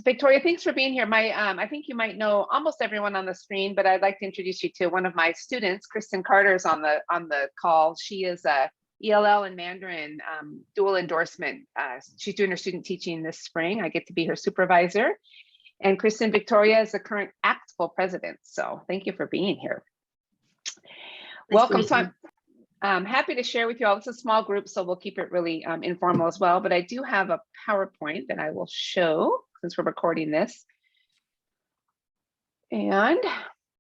Victoria, thanks for being here. I think you might know almost everyone on the screen, but I'd like to introduce you to one of my students. Kristen Carter is on the call. She is a ELL and Mandarin dual endorsement. She's doing her student teaching this spring. I get to be her supervisor. And Kristen Victoria is the current actful president. So thank you for being here. Welcome. So I'm happy to share with you all. It's a small group, so we'll keep it really informal as well. But I do have a PowerPoint that I will show since we're recording this. And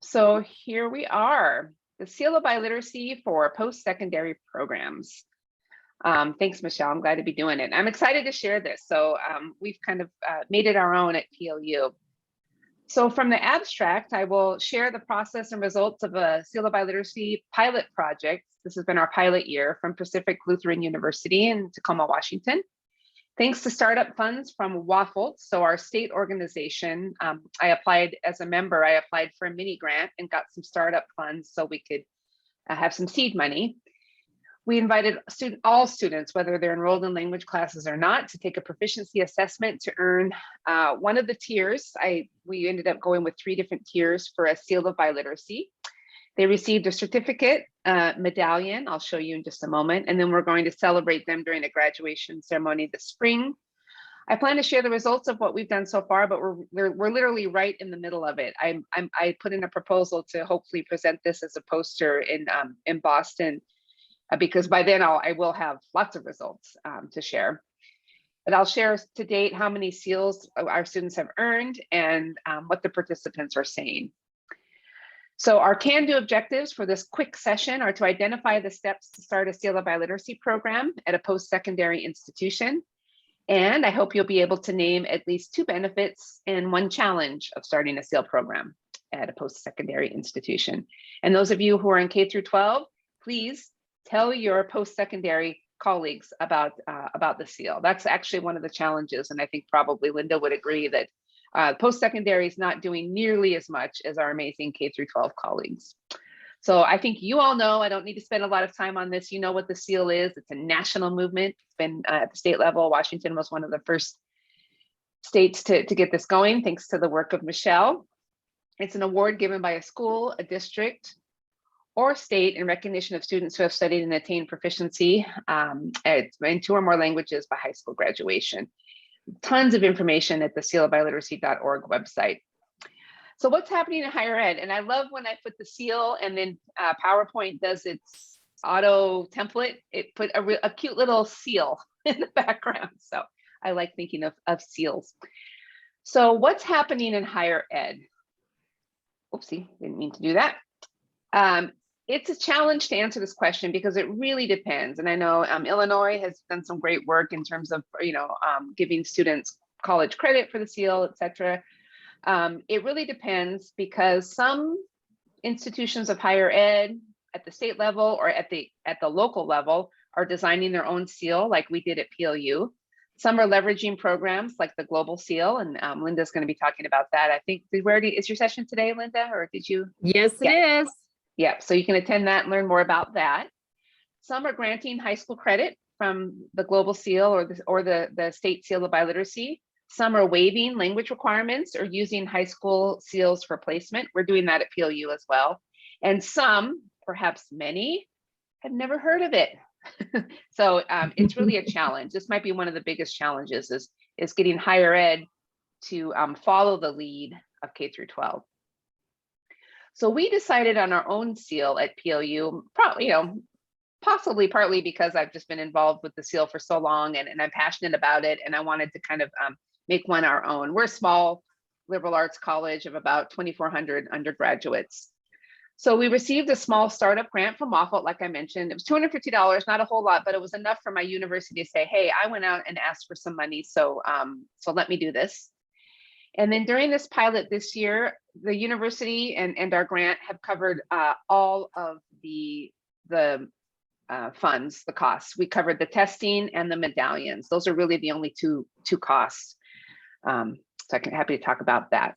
so here we are, the Seal of Biliteracy for post-secondary programs. Thanks, Michelle. I'm glad to be doing it. I'm excited to share this. So we've kind of made it our own at PLU. So from the abstract, I will share the process and results of a Seal of Biliteracy pilot project. This has been our pilot year from Pacific Lutheran University in Tacoma, Washington. Thanks to startup funds from WAFLT, so our state organization, I applied as a member, I applied for a mini grant and got some startup funds so we could have some seed money. We invited all students, whether they're enrolled in language classes or not, to take a proficiency assessment to earn one of the tiers. We ended up going with 3 different tiers for a Seal of Biliteracy. They received a certificate, medallion, I'll show you in just a moment, and then we're going to celebrate them during a graduation ceremony this spring. I plan to share the results of what we've done so far, but we're literally right in the middle of it. I put in a proposal to hopefully present this as a poster in Boston, because by then I will have lots of results to share. But I'll share to date how many seals our students have earned and what the participants are saying. So our can-do objectives for this quick session are to identify the steps to start a Seal of Biliteracy program at a post-secondary institution. And I hope you'll be able to name at least 2 benefits and 1 challenge of starting a SEAL program at a post-secondary institution. And those of you who are in K through 12, please tell your post-secondary colleagues about the SEAL. That's actually one of the challenges, and I think probably Linda would agree that post-secondary is not doing nearly as much as our amazing K through 12 colleagues. So I think you all know, I don't need to spend a lot of time on this. You know what the SEAL is. It's a national movement. It's been at the state level. Washington was one of the first states to get this going, thanks to the work of Michelle. It's an award given by a school, a district, or state in recognition of students who have studied and attained proficiency in 2 or more languages by high school graduation. Tons of information at the sealofbiliteracy.org website. So what's happening in higher ed? And I love when I put the SEAL and then PowerPoint does its auto template. It put a cute little seal in the background. So I like thinking of seals. So what's happening in higher ed? Oopsie, didn't mean to do that. It's a challenge to answer this question because it really depends. And I know Illinois has done some great work in terms of, giving students college credit for the SEAL, et cetera. It really depends because some institutions of higher ed at the state level or at the local level are designing their own SEAL like we did at PLU. Some are leveraging programs like the Global SEAL, and Linda's going to be talking about that. I think, is your session today, Linda, or did you? Yes, it is. Yeah, so you can attend that and learn more about that. Some are granting high school credit from the Global SEAL or the State Seal of Biliteracy. Some are waiving language requirements or using high school SEALs for placement. We're doing that at PLU as well. And some, perhaps many, have never heard of it. So it's really a challenge. This might be one of the biggest challenges is getting higher ed to follow the lead of K through 12. So we decided on our own SEAL at PLU, probably, possibly partly because I've just been involved with the SEAL for so long and I'm passionate about it. And I wanted to kind of make one our own. We're a small liberal arts college of about 2,400 undergraduates. So we received a small startup grant from WAFLT, like I mentioned. It was $250, not a whole lot, but it was enough for my university to say, hey, I went out and asked for some money, so let me do this. And then during this pilot this year, the university and our grant have covered all of the funds, the costs. We covered the testing and the medallions. Those are really the only two costs. So I'm happy to talk about that.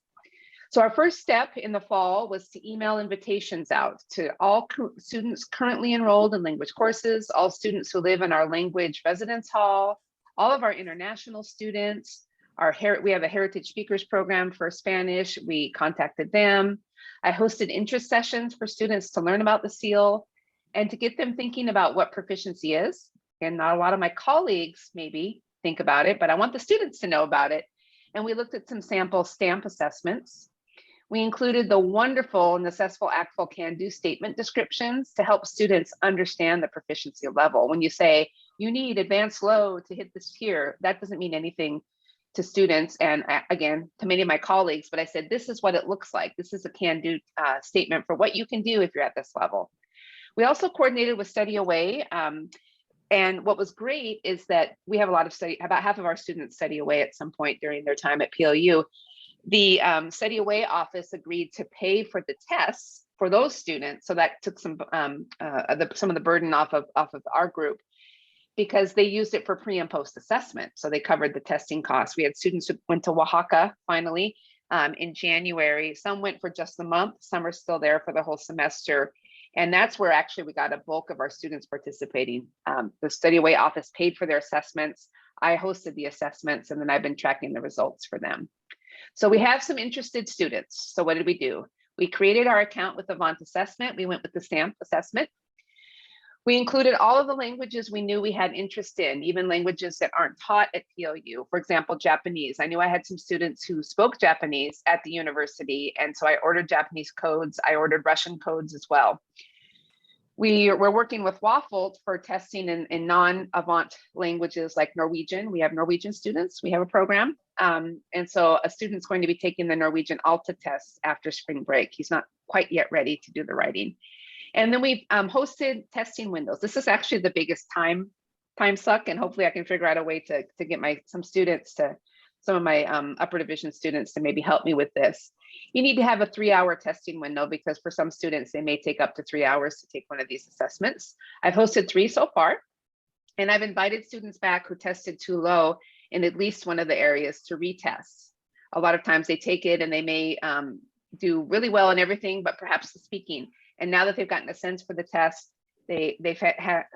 So our first step in the fall was to email invitations out to all students currently enrolled in language courses, all students who live in our language residence hall, all of our international students, We have a heritage speakers program for Spanish. We contacted them. I hosted interest sessions for students to learn about the seal and to get them thinking about what proficiency is. And not a lot of my colleagues maybe think about it, but I want the students to know about it. And we looked at some sample stamp assessments. We included the wonderful Necessful, Actful, Can-Do statement descriptions to help students understand the proficiency level. When you say you need advanced low to hit this tier, that doesn't mean anything to students and again, to many of my colleagues, but I said, this is what it looks like. This is a can-do statement for what you can do if you're at this level. We also coordinated with Study Away. And what was great is that we have a lot of about half of our students study away at some point during their time at PLU. The Study Away office agreed to pay for the tests for those students. So that took some of the burden off of our group, because they used it for pre and post assessment. So they covered the testing costs. We had students who went to Oaxaca finally in January. Some went for just a month. Some are still there for the whole semester. And that's where actually we got a bulk of our students participating. The Study Away office paid for their assessments. I hosted the assessments, and then I've been tracking the results for them. So we have some interested students. So what did we do? We created our account with Avant Assessment. We went with the STAMP assessment. We included all of the languages we knew we had interest in, even languages that aren't taught at PLU. For example, Japanese. I knew I had some students who spoke Japanese at the university, and so I ordered Japanese codes. I ordered Russian codes as well. We were working with WAFLT for testing in non-Avant languages like Norwegian. We have Norwegian students. We have a program. And so a student's going to be taking the Norwegian ALTA test after spring break. He's not quite yet ready to do the writing. And then we've hosted testing windows. This is actually the biggest time suck, and hopefully I can figure out a way to get some of my upper division students to maybe help me with this. You need to have a 3-hour testing window, because for some students, they may take up to 3 hours to take one of these assessments. I've hosted 3 so far, and I've invited students back who tested too low in at least one of the areas to retest. A lot of times they take it and they may do really well in everything, but perhaps the speaking. And now that they've gotten a sense for the test, they've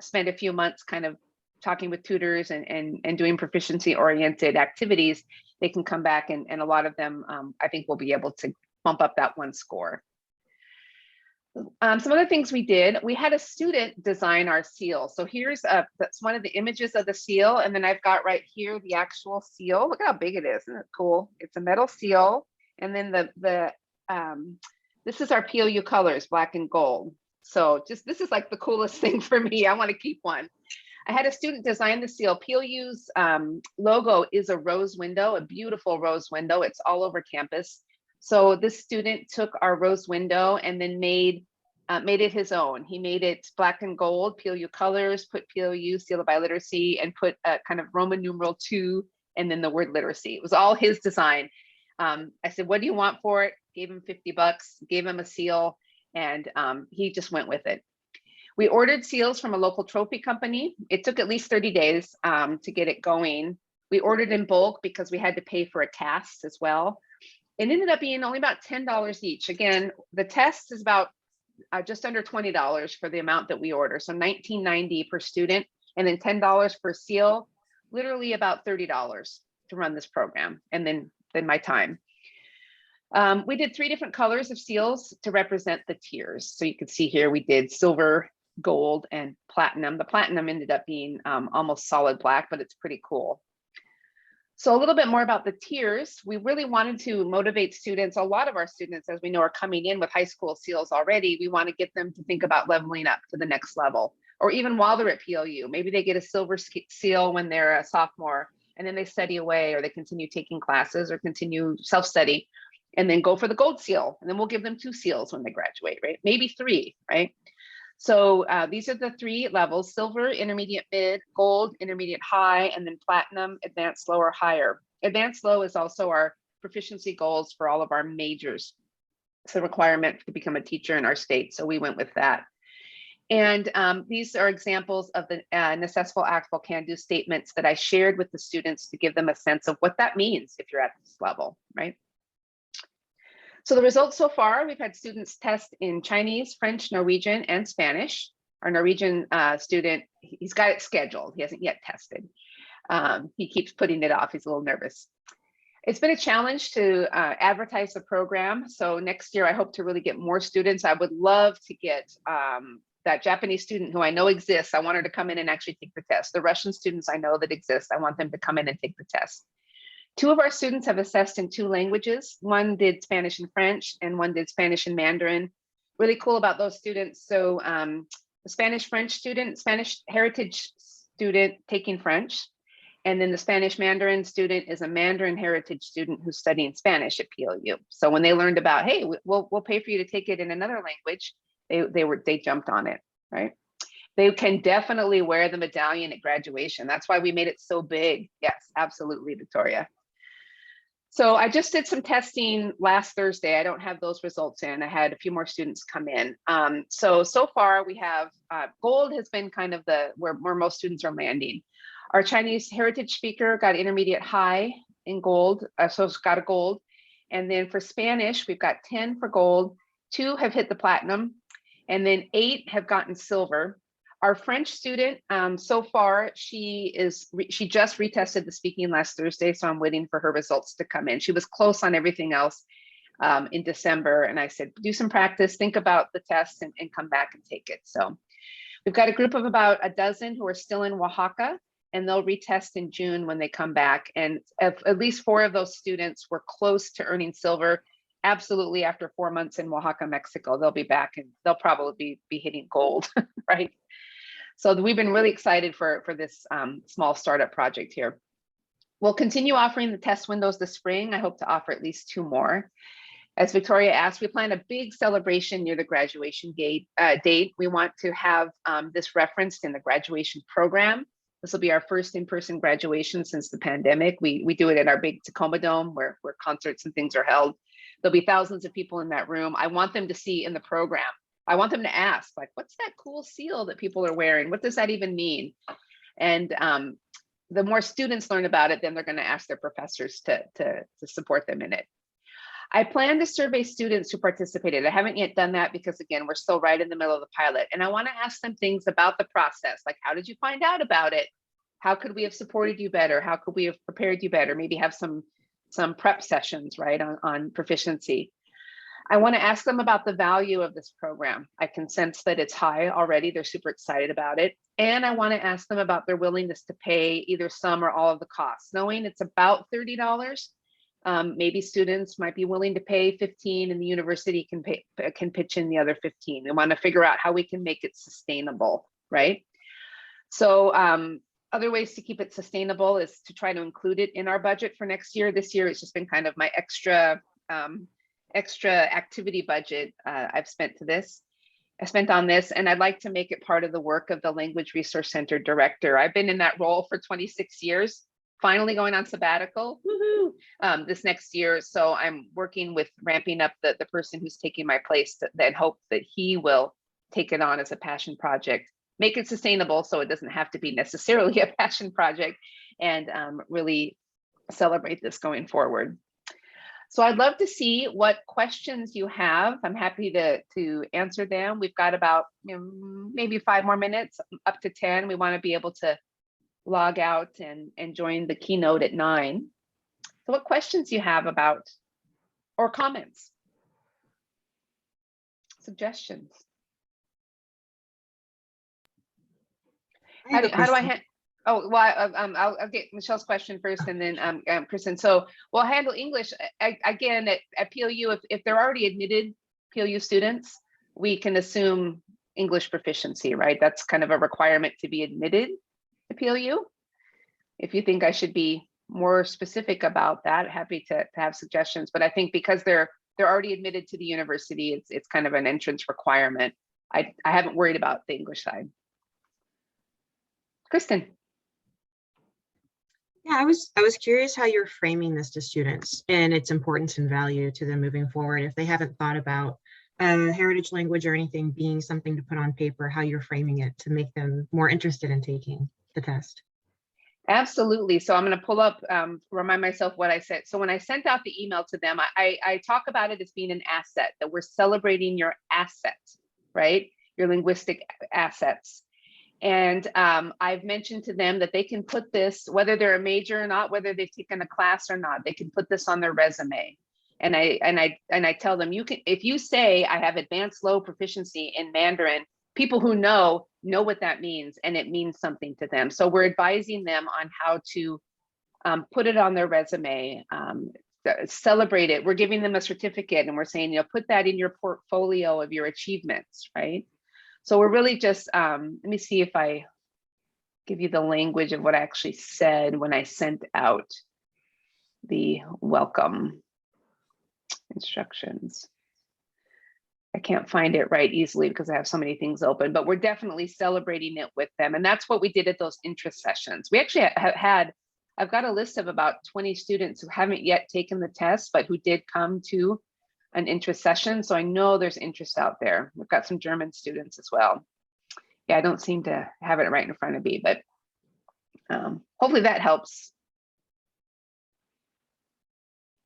spent a few months kind of talking with tutors and doing proficiency-oriented activities. They can come back, and a lot of them, I think, will be able to bump up that one score. Some other things we did, we had a student design our seal. So that's one of the images of the seal. And then I've got right here the actual seal. Look how big it is. Isn't it cool? It's a metal seal. And then this is our PLU colors, black and gold. So this is like the coolest thing for me. I want to keep one. I had a student design the seal. PLU's logo is a rose window, a beautiful rose window. It's all over campus. So this student took our rose window and then made it his own. He made it black and gold, PLU colors, put PLU, seal of biliteracy, and put a kind of Roman numeral 2, and then the word literacy. It was all his design. I said, what do you want for it? Gave him $50, gave him a seal, and he just went with it. We ordered seals from a local trophy company. It took at least 30 days to get it going. We ordered in bulk because we had to pay for a cast as well. It ended up being only about $10 each. Again, the test is about just under $20 for the amount that we order. So $19.90 per student, and then $10 per seal, literally about $30 to run this program, and then my time. We did 3 different colors of seals to represent the tiers. So you can see here, we did silver, gold, and platinum. The platinum ended up being almost solid black, but it's pretty cool. So a little bit more about the tiers. We really wanted to motivate students. A lot of our students, as we know, are coming in with high school seals already. We want to get them to think about leveling up to the next level, or even while they're at PLU. Maybe they get a silver seal when they're a sophomore, and then they study away, or they continue taking classes or continue self-study, and then go for the gold seal. And then we'll give them 2 seals when they graduate, right? Maybe 3, right? So these are the 3 levels: silver, intermediate mid, gold, intermediate high, and then platinum, advanced low or higher. Advanced low is also our proficiency goals for all of our majors. It's a requirement to become a teacher in our state, so we went with that. And these are examples of the Necessful, Actful, Can-Do statements that I shared with the students to give them a sense of what that means if you're at this level, right? So the results so far, we've had students test in Chinese, French, Norwegian, and Spanish. Our Norwegian student, he's got it scheduled. He hasn't yet tested. He keeps putting it off. He's a little nervous. It's been a challenge to advertise the program. So next year, I hope to really get more students. I would love to get that Japanese student who I know exists. I want her to come in and actually take the test. The Russian students I know that exist, I want them to come in and take the test. 2 of our students have assessed in 2 languages. One did Spanish and French, and one did Spanish and Mandarin. Really cool about those students. So the Spanish-French student, Spanish heritage student taking French, and then the Spanish Mandarin student is a Mandarin heritage student who's studying Spanish at PLU. So when they learned about, hey, we'll pay for you to take it in another language, they jumped on it, right? They can definitely wear the medallion at graduation. That's why we made it so big. Yes, absolutely, Victoria. So I just did some testing last Thursday. I don't have those results in. I had a few more students come in. So far we have, gold has been kind of where most students are landing. Our Chinese heritage speaker got intermediate high in gold, so it's got a gold. And then for Spanish, we've got 10 for gold, 2 have hit the platinum, and then 8 have gotten silver. Our French student, so far, she just retested the speaking last Thursday, so I'm waiting for her results to come in. She was close on everything else in December, and I said, do some practice, think about the test, and come back and take it. So we've got a group of about a dozen who are still in Oaxaca, and they'll retest in June when they come back. And at least 4 of those students were close to earning silver. Absolutely, after 4 months in Oaxaca, Mexico, they'll be back and they'll probably be hitting gold, right? So we've been really excited for this small startup project here. We'll continue offering the test windows this spring. I hope to offer at least 2 more. As Victoria asked, we plan a big celebration near the graduation date. We want to have this referenced in the graduation program. This will be our first in-person graduation since the pandemic. We do it at our big Tacoma Dome where concerts and things are held. There'll be thousands of people in that room. I want them to see in the program. I want them to ask, like, what's that cool seal that people are wearing? What does that even mean? And the more students learn about it, then they're going to ask their professors to support them in it. I plan to survey students who participated. I haven't yet done that because, again, we're still right in the middle of the pilot. And I want to ask them things about the process, like, how did you find out about it? How could we have supported you better? How could we have prepared you better? Maybe have some prep sessions, right, on proficiency. I want to ask them about the value of this program. I can sense that it's high already. They're super excited about it. And I want to ask them about their willingness to pay either some or all of the costs, knowing it's about $30. Maybe students might be willing to pay $15 and the university can pitch in the other $15. We want to figure out how we can make it sustainable, right? So other ways to keep it sustainable is to try to include it in our budget for next year. This year, it's just been kind of my extra activity budget I've spent on this, and I'd like to make it part of the work of the Language Resource Center director. I've been in that role for 26 years, finally going on sabbatical, woohoo, this next year. So I'm working with ramping up the person who's taking my place and hope that he will take it on as a passion project, make it sustainable so it doesn't have to be necessarily a passion project, and really celebrate this going forward. So I'd love to see what questions you have. I'm happy to answer them. We've got about maybe 5 more minutes, up to 10. We want to be able to log out and join the keynote at 9. So what questions you have about, or comments, suggestions? How do I Oh, well, I'll get Michelle's question first, and then Kristen. So we'll handle English again at PLU. If they're already admitted PLU students, we can assume English proficiency, right? That's kind of a requirement to be admitted to PLU. If you think I should be more specific about that, happy to have suggestions. But I think because they're already admitted to the university, it's kind of an entrance requirement. I haven't worried about the English side. Kristen. Yeah, I was curious how you're framing this to students and its importance and value to them moving forward. If they haven't thought about heritage language or anything being something to put on paper, how you're framing it to make them more interested in taking the test. Absolutely. So I'm going to pull up, remind myself what I said. So when I sent out the email to them, I talk about it as being an asset, that we're celebrating your assets, right? Your linguistic assets. And I've mentioned to them that they can put this, whether they're a major or not, whether they've taken a class or not, they can put this on their resume. And I tell them, you can, if you say I have advanced low proficiency in Mandarin, people who know what that means, and it means something to them. So we're advising them on how to put it on their resume, celebrate it. We're giving them a certificate, and we're saying, put that in your portfolio of your achievements, right? So we're really just, let me see if I give you the language of what I actually said when I sent out the welcome instructions. I can't find it right easily because I have so many things open, but we're definitely celebrating it with them. And that's what we did at those interest sessions. We actually I've got a list of about 20 students who haven't yet taken the test, but who did come to an interest session. So I know there's interest out there. We've got some German students as well. Yeah, I don't seem to have it right in front of me, but hopefully that helps.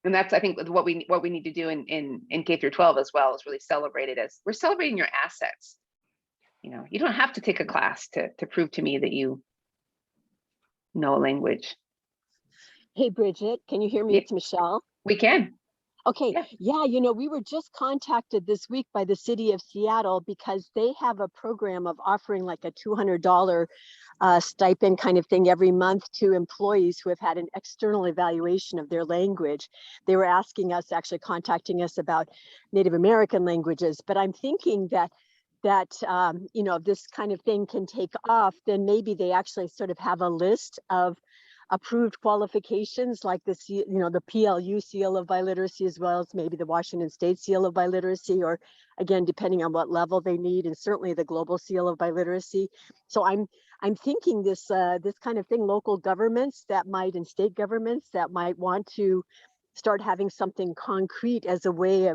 And that's, I think, what we need to do in K through 12 as well, is really celebrate it as we're celebrating your assets. You don't have to take a class to prove to me that you know a language. Hey, Bridget, can you hear me? Yeah. It's Michelle. We can. Okay, yeah, we were just contacted this week by the city of Seattle because they have a program of offering like a $200 stipend kind of thing every month to employees who have had an external evaluation of their language. They were asking us, actually contacting us about Native American languages, but I'm thinking that if this kind of thing can take off, then maybe they actually sort of have a list of approved qualifications like the PLU seal of biliteracy, as well as maybe the Washington State seal of biliteracy, or again, depending on what level they need, and certainly the global seal of biliteracy. So I'm thinking this kind of thing, local governments and state governments that might want to start having something concrete as a way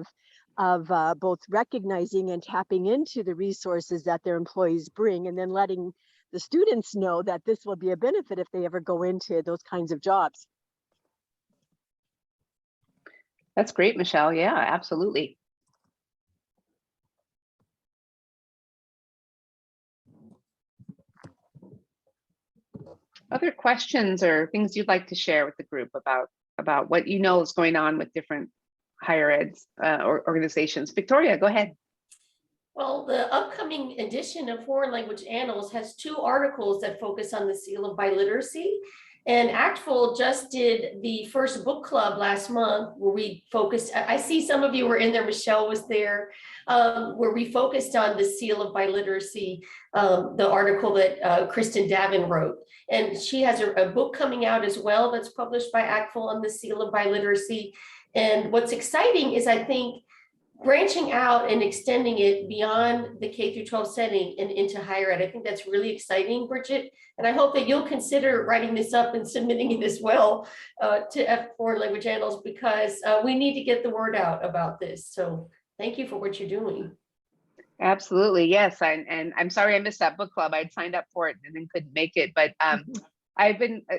of both recognizing and tapping into the resources that their employees bring, and then letting the students know that this will be a benefit if they ever go into those kinds of jobs. That's great, Michelle. Yeah, absolutely. Other questions or things you'd like to share with the group about what is going on with different higher ed organizations? Victoria, go ahead. Well, the upcoming edition of Foreign Language Annals has 2 articles that focus on the seal of biliteracy. And ACTFL just did the first book club last month where we focused, I see some of you were in there, Michelle was there, where we focused on the seal of biliteracy, the article that Kristen Davin wrote. And she has a book coming out as well that's published by ACTFL on the seal of biliteracy. And what's exciting is, I think, branching out and extending it beyond the K through 12 setting and into higher ed. I think that's really exciting, Bridget. And I hope that you'll consider writing this up and submitting it as well to Foreign Language Annals, because we need to get the word out about this. So thank you for what you're doing. Absolutely, yes. And I'm sorry I missed that book club. I'd signed up for it and then couldn't make it. But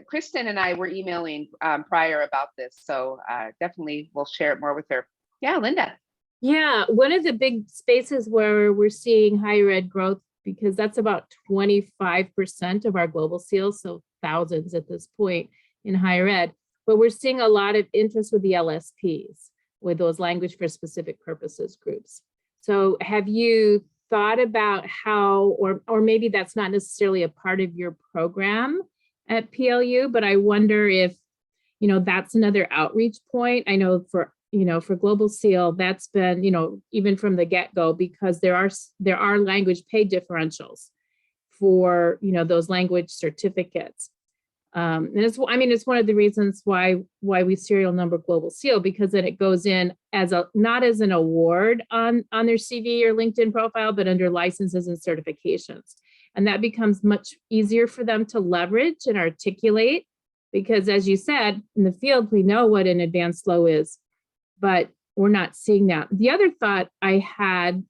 Kristen and I were emailing prior about this. So definitely we'll share it more with her. Yeah, Linda. Yeah, one of the big spaces where we're seeing higher ed growth, because that's about 25% of our global seals, so thousands at this point in higher ed, but we're seeing a lot of interest with the LSPs, with those language for specific purposes groups. So have you thought about how, or maybe that's not necessarily a part of your program at PLU, but I wonder if, that's another outreach point. I know for Global Seal, that's been, even from the get-go, because there are language pay differentials for, those language certificates. And it's one of the reasons why we serial number Global Seal, because then it goes in as not as an award on their CV or LinkedIn profile, but under licenses and certifications. And that becomes much easier for them to leverage and articulate, because as you said, in the field, we know what an advanced low is, but we're not seeing that. The other thought I had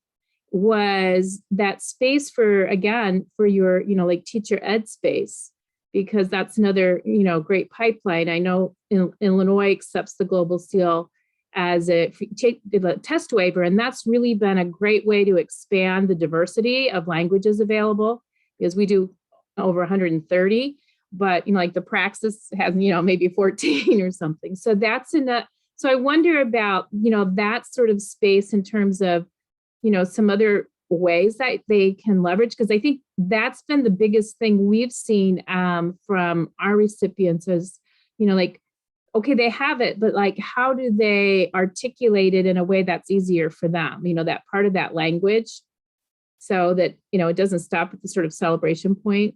was that space for your, like teacher ed space, because that's another, great pipeline. I know Illinois accepts the Global Seal as a test waiver, and that's really been a great way to expand the diversity of languages available, because we do over 130, but like the praxis has, maybe 14 or something. So that's enough. So I wonder about, that sort of space in terms of, some other ways that they can leverage, because I think that's been the biggest thing we've seen from our recipients is, like, okay, they have it, but like, how do they articulate it in a way that's easier for them? That part of that language, so that, it doesn't stop at the sort of celebration point,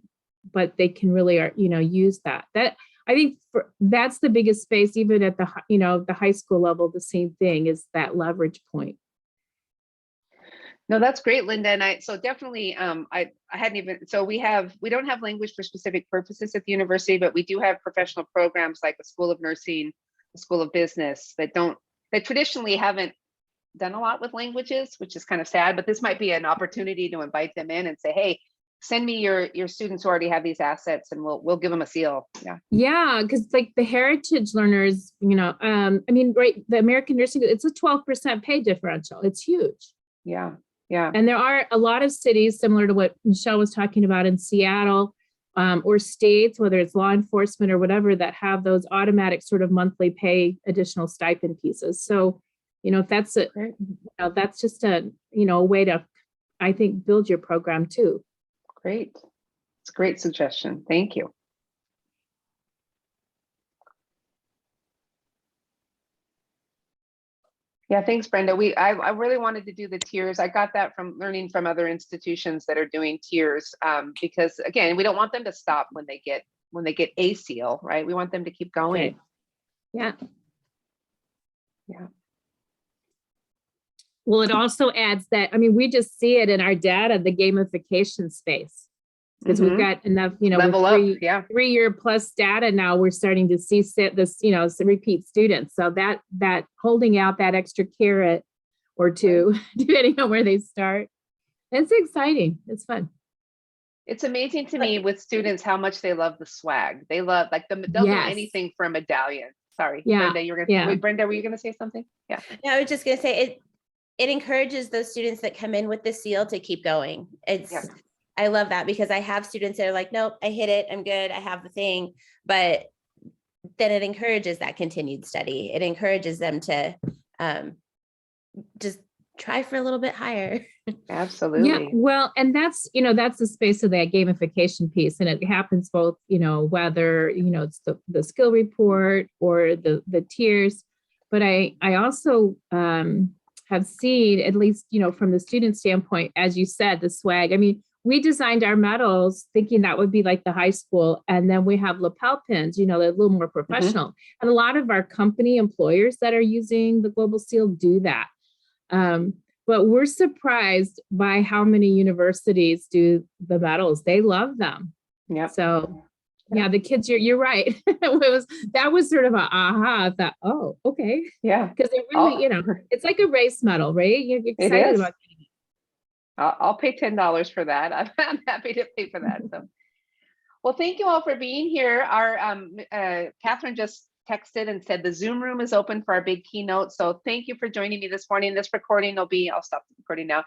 but they can really, use that. That I think that's the biggest space, even at the, the high school level, the same thing is that leverage point. No, that's great, Linda. And so definitely, I hadn't even, so we don't have language for specific purposes at the university, but we do have professional programs like the School of Nursing, the School of Business that traditionally haven't done a lot with languages, which is kind of sad, but this might be an opportunity to invite them in and say, hey, send me your students who already have these assets and we'll give them a seal. Yeah, because like the heritage learners, right, the American Nursing, it's a 12% pay differential. It's huge. Yeah. And there are a lot of cities similar to what Michelle was talking about in Seattle, or states, whether it's law enforcement or whatever, that have those automatic sort of monthly pay additional stipend pieces. So, if that's that's just a way to, I think, build your program too. Great. It's a great suggestion. Thank you. Yeah, thanks, Brenda. I really wanted to do the tiers. I got that from learning from other institutions that are doing tiers, because again, we don't want them to stop when they get a seal, right? We want them to keep going. Okay. Yeah. Well, it also adds that, we just see it in our data, the gamification space, because we've got enough, Level up, yeah. 3-year plus data now, we're starting to see this, some repeat students. So that holding out that extra carrot or two, depending on where they start, it's exciting. It's fun. It's amazing to me with students how much they love the swag. They love they'll do anything for a medallion. Sorry, Yeah. Brenda, wait, Brenda, were you gonna say something? Yeah. No, I was just gonna say it encourages those students that come in with the seal to keep going. I love that, because I have students that are like, nope, I hit it, I'm good, I have the thing. But then it encourages that continued study. It encourages them to just try for a little bit higher. Absolutely. Yeah, well, and that's, that's the space of that gamification piece. And it happens both, whether, it's the skill report or the tiers. But I also have seen, at least, from the student standpoint, as you said, the swag. We designed our medals thinking that would be like the high school. And then we have lapel pins, they're a little more professional. And a lot of our company employers that are using the Global Seal do that. But we're surprised by how many universities do the medals. They love them. Yeah. So yeah, the kids, you're right. That was sort of a aha. I thought, oh, okay. Yeah. Because it really, it's like a race medal, right? You're excited about it. I'll pay $10 for that. I'm happy to pay for that. So, well, thank you all for being here. Our Catherine just texted and said the Zoom room is open for our big keynote. So thank you for joining me this morning. This recording will be, I'll stop the recording now.